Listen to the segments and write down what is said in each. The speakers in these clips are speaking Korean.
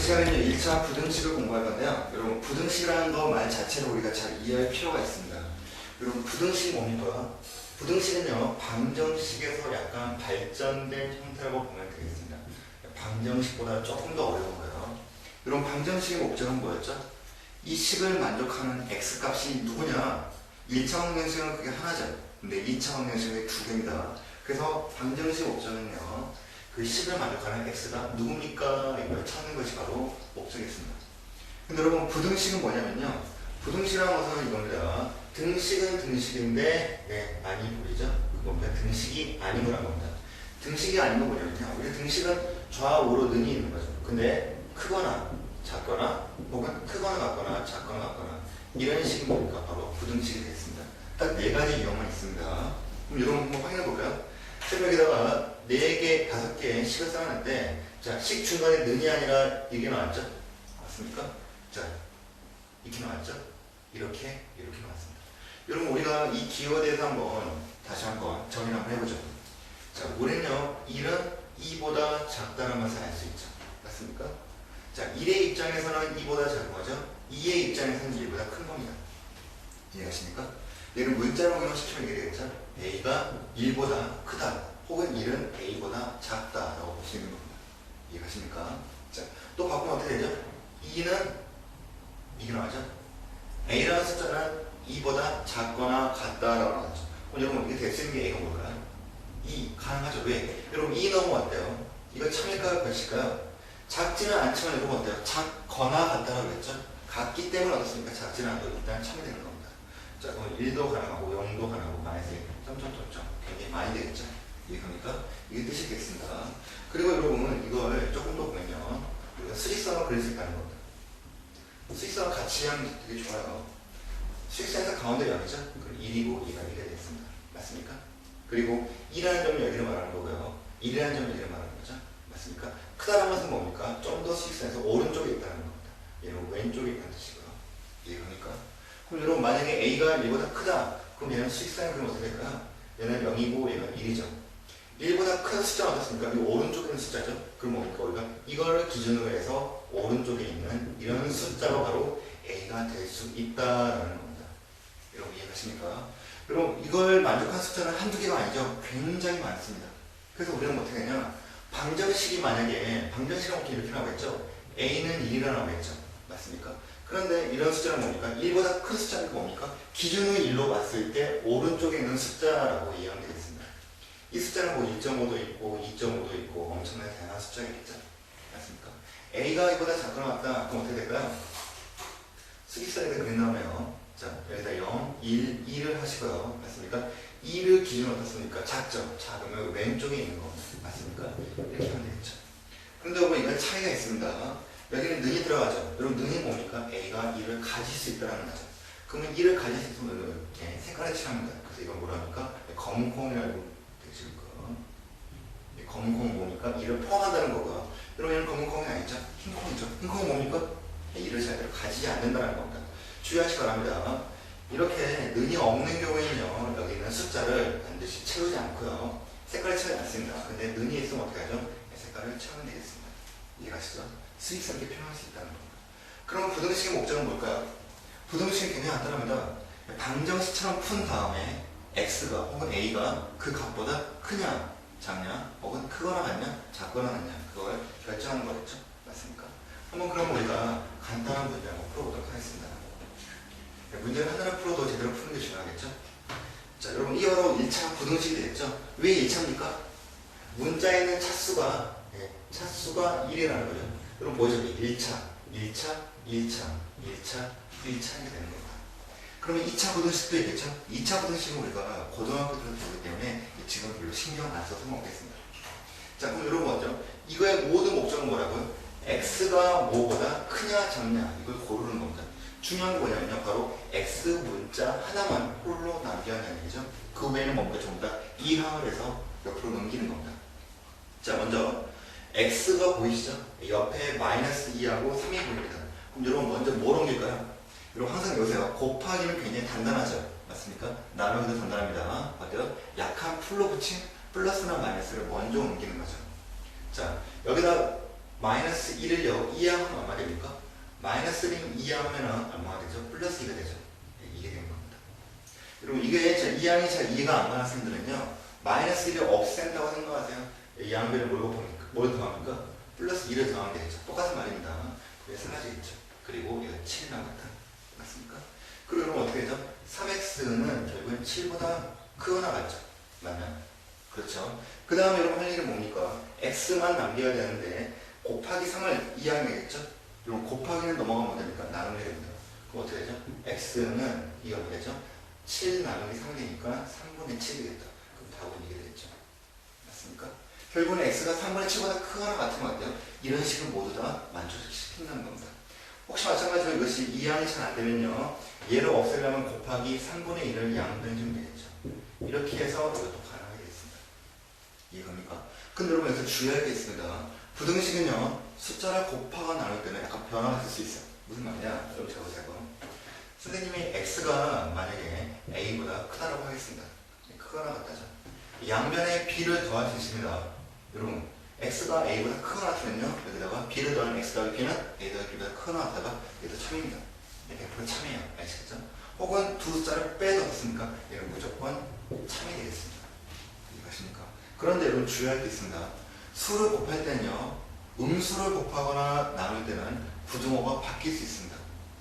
시간에는 1차 부등식을 공부할 건데요. 여러분, 부등식이라는 거 말 자체를 우리가 잘 이해할 필요가 있습니다. 여러분, 부등식이 뭡니까? 부등식은요, 방정식에서 약간 발전된 형태라고 보면 되겠습니다. 방정식보다 조금 더 어려운 거예요. 여러분, 방정식의 목적은 뭐였죠? 이 식을 만족하는 x값이 누구냐? 1차 방정식은 그게 하나죠. 근데 2차 방정식은 두 개입니다. 그래서 방정식 목적은요, 그 식을 만족하는 x가 누굽니까? 이걸 찾는 것이 바로 목적이었습니다. 근데 여러분, 부등식은 뭐냐면요, 부등식이라는 것은 이겁니다. 등식은 등식인데 네, 많이 보이죠? 그겁니다. 등식이 아닌 거란 겁니다. 등식이 아닌 건 뭐냐면요, 우리 등식은 좌우로 능이 있는 거죠. 근데 크거나 작거나 혹은 크거나 같거나 작거나 같거나 이런 식이 뭡니까? 바로 부등식이 되겠습니다. 딱 네 가지 유형만 있습니다. 그럼 여러분 한번 확인해 볼까요? 여기다가 4개, 5개의 식을 쌓았는데, 자, 식 중간에 는이 아니라 이게 나왔죠? 맞습니까? 자, 이렇게 나왔죠? 이렇게 나왔습니다. 여러분, 우리가 이 기호에 대해서 다시 한번 정리를 한번 해보죠. 자, 우리는요, 1은 2보다 작다는 것을 알 수 있죠. 맞습니까? 자, 1의 입장에서는 2보다 작은 거죠? 2의 입장에서는 1보다 큰 겁니다. 이해하십니까? 얘는 문자로 기억시키면 이게 되겠죠? A가 1보다 크다. 혹은 1은 A보다 작다라고 볼 수 있는 겁니다. 이해가십니까? 자, 또 바꾸면 어떻게 되죠? 2는 이게 나오죠? A라는 숫자는 2보다 작거나 같다라고 나오죠. 그럼 여러분, 이게 될 수 있는 게 A가 뭘까요? 2 가능하죠. 왜? 여러분, 2 넣으면 어때요? 이거 참일까요? 것일까요? 작지는 않지만 여러분 어때요? 작거나 같다라고 했죠? 같기 때문에 어떻습니까? 작지는 않아도 일단 참이 되는 겁니다. 자, 그럼 1도 가능하고 0도 가능하고 마이너스 점점점점 굉장히 많이 되겠죠? 이해합니까? 이게 뜻이 되겠습니다. 그리고 여러분, 이걸 조금 더 보면요, 우리가 수직선을 그릴 수 있다는 겁니다. 수직선 같이 하면 되게 좋아요. 수직선에서 가운데 0이죠? 그럼 1이고 2가 1이 되겠습니다. 맞습니까? 그리고 2라는 점은 여기를 말하는 거고요. 1이라는 점은 여기를 말하는 거죠. 맞습니까? 크다는 것은 뭡니까? 좀 더 수직선에서 오른쪽에 있다는 겁니다. 얘는 왼쪽에 있다는 뜻이고요. 이해합니까? 그럼 여러분, 만약에 A가 1보다 크다. 그럼 얘는 수직선에 그럼 어떻게 될까요? 얘는 0이고 얘는 1이죠. 1보다 큰 숫자는 어떻습니까? 이 오른쪽에 있는 숫자죠. 그럼 뭡니까? 우리가 이걸 기준으로 해서 오른쪽에 있는 이런 숫자가 바로 A가 될 수 있다라는 겁니다. 여러분 이해하십니까? 여러분, 이걸 만족한 숫자는 한두 개가 아니죠. 굉장히 많습니다. 그래서 우리는 어떻게 하냐? 방정식이 만약에 방정식이라고 이렇게 나오겠죠? A는 1이라 나오겠죠? 맞습니까? 그런데 이런 숫자는 뭡니까? 1보다 큰 숫자는 뭡니까? 기준을 1로 봤을 때 오른쪽에 있는 숫자라고 이해하면 되겠습니다. 이 숫자는 뭐 1.5도 있고 2.5도 있고 엄청나게 다양한 숫자겠죠? 맞습니까? A가 이보다 작거나 같다. 그럼 어떻게 될까요? 수직선에 그린다며요. 자, 여기다 0, 1, 2를 하시고요. 맞습니까? 2를 기준으로 어떻습니까? 작죠? 작으면 왼쪽에 있는 겁니다. 맞습니까? 이렇게 하면 되겠죠. 그런데 여러분, 이건 차이가 있습니다. 여기는 능이 들어가죠. 여러분, 능이 뭡니까? A가 1을 가질 수 있다는 거죠. 그러면 1을 가질 수 있으면 이렇게 색깔을 칠합니다. 그래서 이건 뭐라 합니까? 검은콩이라고 되실 거예요. 검은콩은 뭡니까? 1을 포함한다는 거고요. 여러분, 얘는 검은콩이 아니죠? 흰콩이죠. 흰콩이 뭡니까? 1을 제대로 가지지 않는다는 겁니다. 주의하시기 바랍니다. 이렇게 능이 없는 경우에는요, 여기 있는 숫자를 반드시 채우지 않고요, 색깔을 채우지 않습니다. 근데 능이 있으면 어떻게 하죠? 색깔을 채우면 되겠습니다. 이해가시죠? 수익스럽게 표현할 수 있다는 겁니다. 그럼 부등식의 목적은 뭘까요? 부등식은 굉장히 간단합니다. 방정식처럼 푼 다음에 x가 혹은 a가 그 값보다 크냐 작냐 혹은 크거나 같냐 작거나 같냐 그걸 결정하는 거겠죠? 맞습니까? 한번 그럼 우리가 간단한 문제 한번 풀어보도록 하겠습니다. 문제를 하나를 풀어도 제대로 푸는 게 중요하겠죠? 자, 여러분, 이게 바로 1차 부등식이 되겠죠? 왜 1차입니까? 문자에 있는 차수가 1이라는 거죠. 여러분 보죠? 1차, 1차, 1차, 1차, 1차 이렇게 되는 겁니다. 그러면 2차 부등식도 있겠죠? 2차 부등식은 우리가 고등학교 때부터 배우기 때문에 지금 별로 신경 안 써서 먹겠습니다. 자, 그럼 여러분 먼저 이거의 모든 목적은 뭐라고요? x가 뭐보다 크냐 작냐 이걸 고르는 겁니다. 중요한 게 뭐냐면요, 바로 x 문자 하나만 홀로 남겨놓는 얘기죠. 그 외에는 뭔가 전부 다 이항을 해서 옆으로 넘기는 겁니다. 자, 먼저 x가 보이시죠? 옆에 마이너스 2하고 3이 보입니다. 그럼 여러분 먼저 뭘 옮길까요? 여러분 항상 여기서 곱하기는 굉장히 단단하죠? 맞습니까? 나누기도 단단합니다. 어때요? 약한 풀로 붙인 플러스나 마이너스를 먼저 옮기는 거죠. 자, 여기다 마이너스 2를요, 2하면 얼마 됩니까? 마이너스 1을 2하면 얼마가 되죠? 플러스 2가 되죠. 이게 되는 겁니다. 여러분, 이게 2항이 잘 이해가 안 가는 학생들은요, 마이너스 1을 없앤다고 생각하세요. 이 양변을 뭘 더합니까? 플러스 2를 더하면 되죠. 똑같은 말입니다. 그게 사라지겠죠. 그리고 이거 7 남았다. 맞습니까? 그리고 그럼 어떻게 되죠? 3x는 결국엔 7보다 크거나 같죠. 맞나요? 그렇죠. 그 다음에 여러분 할 일은 뭡니까? x만 남겨야 되는데 곱하기 3을 이항이 되겠죠? 여러분 곱하기는 넘어가면 뭐 됩니까? 나누게 됩니다. 그럼 어떻게 되죠? x는 이거 뭐 되죠? 7 나누기 3이 되니까 3분의 7이 되겠다. 그럼 답은 이게 되겠죠. 맞습니까? 결국은 x가 3분의 7보다 크거나 같으면 어때요? 이런 식을 모두 다 만족시킨다는 겁니다. 혹시 마찬가지로 이것이 이항이 잘 안 되면요, 얘를 없애려면 곱하기 3분의 1을 양변해 주면 되겠죠. 이렇게 해서 이것도 가능하게 됐습니다. 이해갑니까? 근데 여러분 여기서 주의할 게 있습니다. 부등식은요, 숫자를 곱하거나 나눌 때는 약간 변화가 있을 수 있어요. 무슨 말이냐? 여러분 잘 보세요. 선생님이 x가 만약에 a보다 크다라고 하겠습니다. 크거나 같다죠. 양변에 b를 더할 수 있습니다. 여러분 x가 a보다 크거나 같으면요, 여기다가 b를 더하면 x 더하기 b는 a 더하기 b보다 크거나 같다가 얘도 참입니다. 100% 참이에요. 아시겠죠? 혹은 두 숫자를 빼뒀습니까? 얘는 무조건 참이 되겠습니다. 이해가십니까? 그런데 여러분 주의할 게 있습니다. 수를 곱할 때는요, 음수를 곱하거나 나눌 때는 부등호가 바뀔 수 있습니다.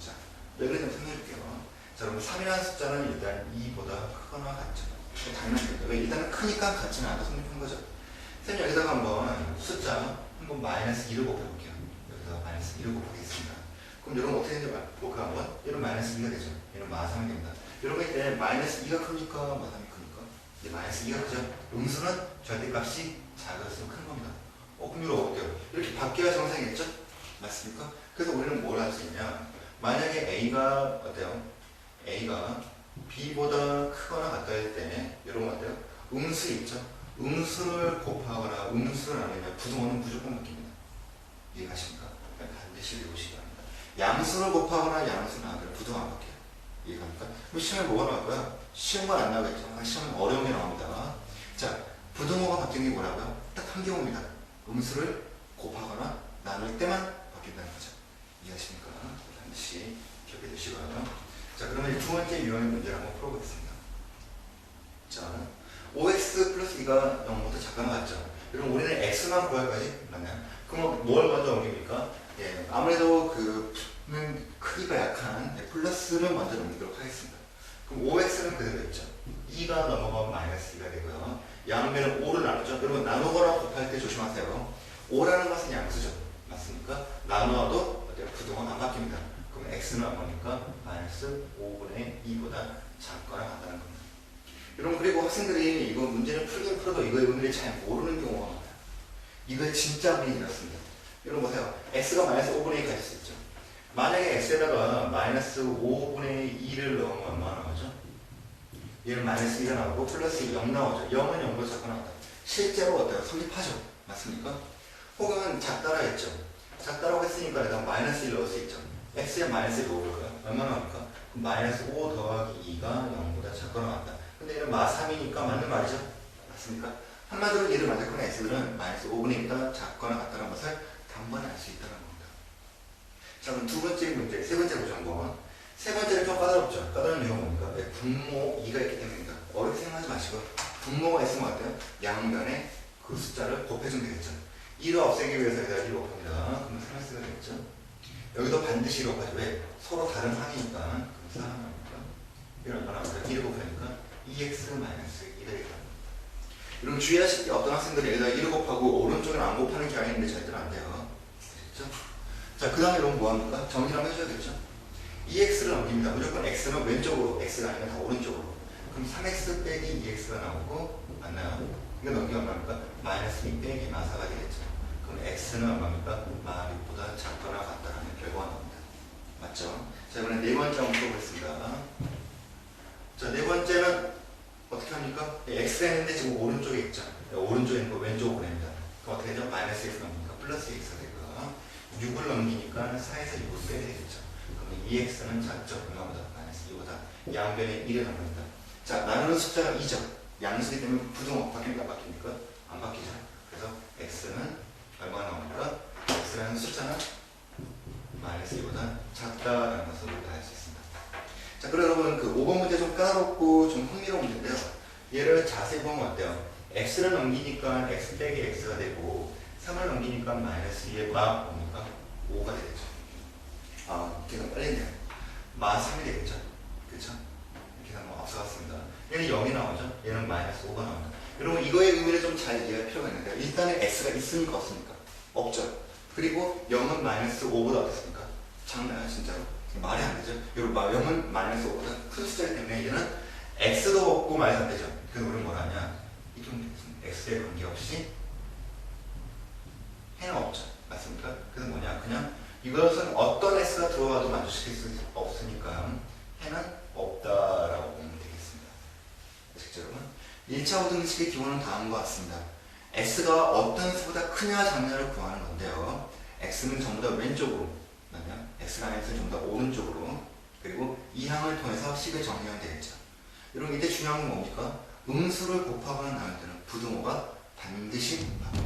자, 왜 그런지 한번 설명해줄게요. 자, 여러분 3이라는 숫자는 일단 2보다 크거나 같죠. 당연하겠죠. 왜? 일단은 크니까 같지는 않다 성립한 거죠. 선생님 여기다가 한번 숫자 한번 마이너스 2를 곱해볼게요. 여기다가 마이너스 2를 곱하겠습니다. 그럼 여러분 어떻게 되는지 볼까 한번? 얘는 마이너스 2가 되죠. 얘는 마삼이 됩니다. 여러분 이때 마이너스 2가 크니까 마삼이 크니까 이제 마이너스 2가 크죠. 음수는 절대값이 작을수록 큰 겁니다. 그럼 여러분 어때요? 이렇게 바뀌어야 정상이겠죠? 맞습니까? 그래서 우리는 뭘 할 수 있냐? 만약에 A가 어때요? A가 B보다 크거나 같다 할 때 여러분 어때요? 음수 있죠? 음수를 곱하거나 음수를 나누면 부등호는 무조건 바뀝니다. 이해가십니까? 반드시 외우시기 바랍니다. 양수를 곱하거나 양수를 나누면 부등호 안 바뀌어요. 이해갑니까? 그럼 시험에 뭐가 나올까요? 시험만 안 나오겠죠? 시험은 어려운 게 나옵니다. 자, 부등호가 바뀌는 게 뭐라고요? 딱 한 경우입니다. 음수를 곱하거나 나눌 때만 바뀐다는 거죠. 이해하십니까? 반드시 기억해 두시고요. 자, 그러면 두 번째 유형의 문제를 한번 풀어보겠습니다. 자, 5x 플러스 2가 0보다 작거나 같죠? 여러분 우리는 x만 구할 거지? 맞나요? 그럼 뭘 먼저 옮깁니까? 예, 아무래도 크기가 약한 플러스를 먼저 옮기도록 하겠습니다. 그럼 5x는 그대로 있죠. 2가 넘어가면 마이너스 2가 되고요. 양변은 5를 나누죠. 여러분 나누거나 곱할 때 조심하세요. 5라는 것은 양수죠. 맞습니까? 나누어도 부등호는 안 바뀝니다. 그럼 x는 얼마입니까? 마이너스 5분의 2보다 작거나 같다는 겁니다. 여러분 그리고 학생들이 이거 문제를 풀긴 풀어도 이거의 의미를 잘 모르는 경우가 많아요. 이거 진짜 의미 이렇습니다. 여러분 보세요. x가 마이너스 5분의 2 가질 수 있죠. 만약에 x에다가 마이너스 5분의 2를 넣으면 얼마나 나오죠? 얘는 마이너스 2가 나오고 플러스 0 나오죠. 0은 0보다 작거나 같다. 실제로 어때요? 성립하죠. 맞습니까? 혹은 작다라 했죠. 작다라고 했으니까 일단 마이너스 1 넣을 수 있죠. x에 마이너스 1 넣을까요? 얼마나 나올까? 마이너스 5 더하기 2가 0보다 작거나 같다. 근데 얘는 마3이니까 맞는 말이죠. 맞습니까? 한마디로 얘를 만족하는 x들은 마이너스 5분의 2보다 작거나 같다는 것을 단번에 알 수 있다는 겁니다. 자, 그럼 두 번째 문제, 세 번째 보죠 한번. 세 번째는 좀 까다롭죠. 까다로운 이유가 뭡니까? 네, 분모 2가 있기 때문입니다. 어렵게 생각하지 마시고 분모가 있으면 어때요? 양변에 그 숫자를 곱해주면 되겠죠. 2를 없애기 위해서 여기다 1을 곱합니다. 그럼 3x가 되겠죠. 여기도 반드시 1을 곱하죠. 왜? 서로 다른 항이니까. 그럼 4 나옵니까? 이걸 얼마나 나옵니까? 1을 곱하니까 2x-2가 되겠다. 여러분 주의하실 게 어떤 학생들이 여기다 1을 곱하고 오른쪽에는 안 곱하는 경향이 있는데 절대로 안 돼요. 아시겠죠? 자, 그 다음에 여러분 뭐합니까? 정리를 한번 해줘야겠죠? 2x를 넘깁니다. 무조건 x는 왼쪽으로, x가 아니라 다 오른쪽으로. 그럼 3x 빼기 2x가 나오고, 맞나요? 이거 넘기면 얼마입니까? 마이너스 2 빼기 마4가 되겠죠. 그럼 x는 얼마입니까? 마6보다 작거나 같다라는 결과가 나옵니다. 맞죠? 자, 이번에 네 번째 한번 풀어보겠습니다. 자, 네 번째는 어떻게 합니까? x가 있는데 지금 오른쪽에 있죠. 오른쪽에 있는 거 왼쪽으로 보냅니다. 그럼 어떻게 되죠? 마이너스 x 넘깁니까? 플러스 x가 되고요. 6을 넘기니까 4에서 6을 빼야 되겠죠. 그러면 2x는 작죠. 얼마보다? 마이너스 2보다. 양변에 1을 넣습니다. 자, 나누는 숫자가 2죠. 양수기 때문에 부등호 바뀝니까? 안 바뀌니까? 안 바뀌죠. 그래서 x는 얼마 나옵니까? x x라는 숫자는 마이너스 2보다 작다라는 것을 우리가 알 수 있습니다. 자, 그럼 여러분 그 5번 문제 좀 까다롭고 좀 흥미로운 문제인데요. 얘를 자세히 보면 어때요? x를 넘기니까 x 빼기 x가 되고 3을 넘기니까 마이너스 2가 뭡니까? 5가 되겠죠. 아, 계산 빨리 했네요. 마 3이 되겠죠. 그렇죠? 계산 뭐 앞서갔습니다. 얘는 0이 나오죠. 얘는 마이너스 5가 나옵니다. 여러분 이거의 의미를 좀 잘 이해할 필요가 있는데요. 일단은 x가 있습니까 없습니까? 없죠. 그리고 0은 마이너스 5보다 어떻습니까? 작나요 진짜로? 말이 안 되죠. 여러분 0은 마이너스 5보다 큰 숫자이기 때문에 얘는 x도 없고 말이 안 되죠. 그래서 우리는 뭐라 하냐? 이좀 x에 관계없이 해는 없죠. 맞습니까? 그래서 뭐냐? 그냥 이것은 어떤 x가 들어와도 만족시킬 수 없으니까 해는 없다라고 보면 되겠습니다. 아시겠죠 여러분? 1차 부등식의 기본은 다음과 같습니다. x가 어떤 수보다 크냐 작냐를 구하는 건데요. x는 전부 다 왼쪽으로, x라는 x는 전부 다 오른쪽으로, 그리고 이 항을 통해서 식을 정리하면 되겠죠. 여러분 이때 중요한 건 뭡니까? 음수를 곱하거나 나눌 때는 부등호가 반드시 바뀌어야